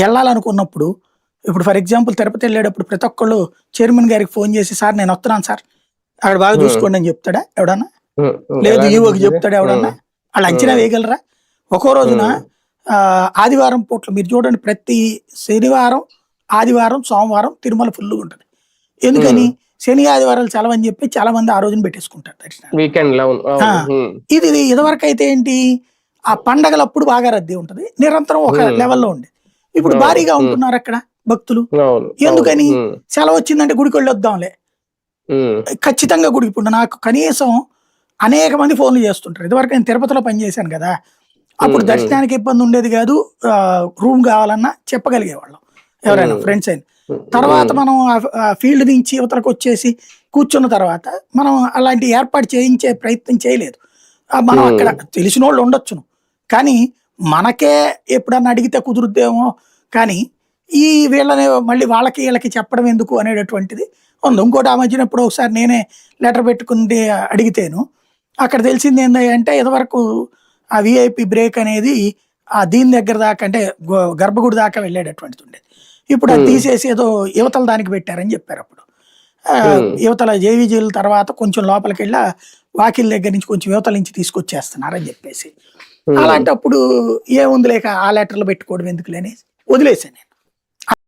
వెళ్ళాలనుకున్నప్పుడు ఇప్పుడు for example Tirupati వెళ్ళేటప్పుడు ప్రతి ఒక్కళ్ళు చైర్మన్ గారికి ఫోన్ చేసి సార్ నేను వస్తున్నాను సార్ అక్కడ బాగా చూసుకోండి అని చెప్తాడా ఎవడన్నా? లేదు ఈవోకి చెప్తాడా ఎవడన్నా? వాళ్ళు అంచనా వేయగలరా? ఒక్కో రోజున ఆదివారం పూట్ల మీరు చూడండి ప్రతి శనివారం, ఆదివారం, సోమవారం తిరుమల ఫుల్గా ఉంటుంది. ఎందుకని? శని ఆదివారాలు సెలవని చెప్పి చాలా మంది ఆ రోజున పెట్టేసుకుంటారు దర్శనం. ఇది ఇదివరకు అయితే ఏంటి, ఆ పండగలప్పుడు బాగా రద్దీ ఉంటది, నిరంతరం ఒక లెవెల్లో ఉండేది. ఇప్పుడు భారీగా ఉంటున్నారు అక్కడ భక్తులు. ఎందుకని? సెలవు వచ్చిందంటే గుడికి వెళ్ళి వద్దాంలే, ఖచ్చితంగా గుడికి. ఇప్పుడు నాకు కనీసం అనేక మంది ఫోన్లు చేస్తుంటారు. ఇదివరకు నేను తిరుపతిలో పనిచేశాను కదా, అప్పుడు దర్శనానికి ఇబ్బంది ఉండేది కాదు. రూమ్ కావాలన్నా చెప్పగలిగేవాళ్ళం ఎవరైనా ఫ్రెండ్స్ అయిన. తర్వాత మనం ఫీల్డ్ నుంచి యువతలకు వచ్చేసి కూర్చున్న తర్వాత మనం అలాంటి ఏర్పాటు చేయించే ప్రయత్నం చేయలేదు. మనం అక్కడ తెలిసిన వాళ్ళు ఉండొచ్చును, కానీ మనకే ఎప్పుడన్నా అడిగితే కుదురుద్దేమో. కానీ ఈ వీళ్ళని మళ్ళీ వాళ్ళకి వీళ్ళకి చెప్పడం ఎందుకు అనేటటువంటిది ఉంది. ఇంకోటి ఆ మధ్యన ఎప్పుడో ఒకసారి నేనే లెటర్ పెట్టుకుంటే అడిగితేను అక్కడ తెలిసింది ఏంటంటే ఇదివరకు ఆ విఐపి బ్రేక్ అనేది దీని దగ్గర దాకా అంటే గర్భగుడి దాకా వెళ్ళేటటువంటిది ఉండేది. ఇప్పుడు అది తీసేసి ఏదో యువతల దానికి పెట్టారని చెప్పారు. అప్పుడు యువతల జేవీజీల తర్వాత కొంచెం లోపలికి వెళ్ళి వాకిల్ దగ్గర నుంచి కొంచెం యువతల నుంచి తీసుకొచ్చేస్తున్నారని చెప్పేసి, అలాంటప్పుడు ఏముంది లేక ఆ లెటర్లు పెట్టుకోవడం ఎందుకు లేని వదిలేసాను నేను.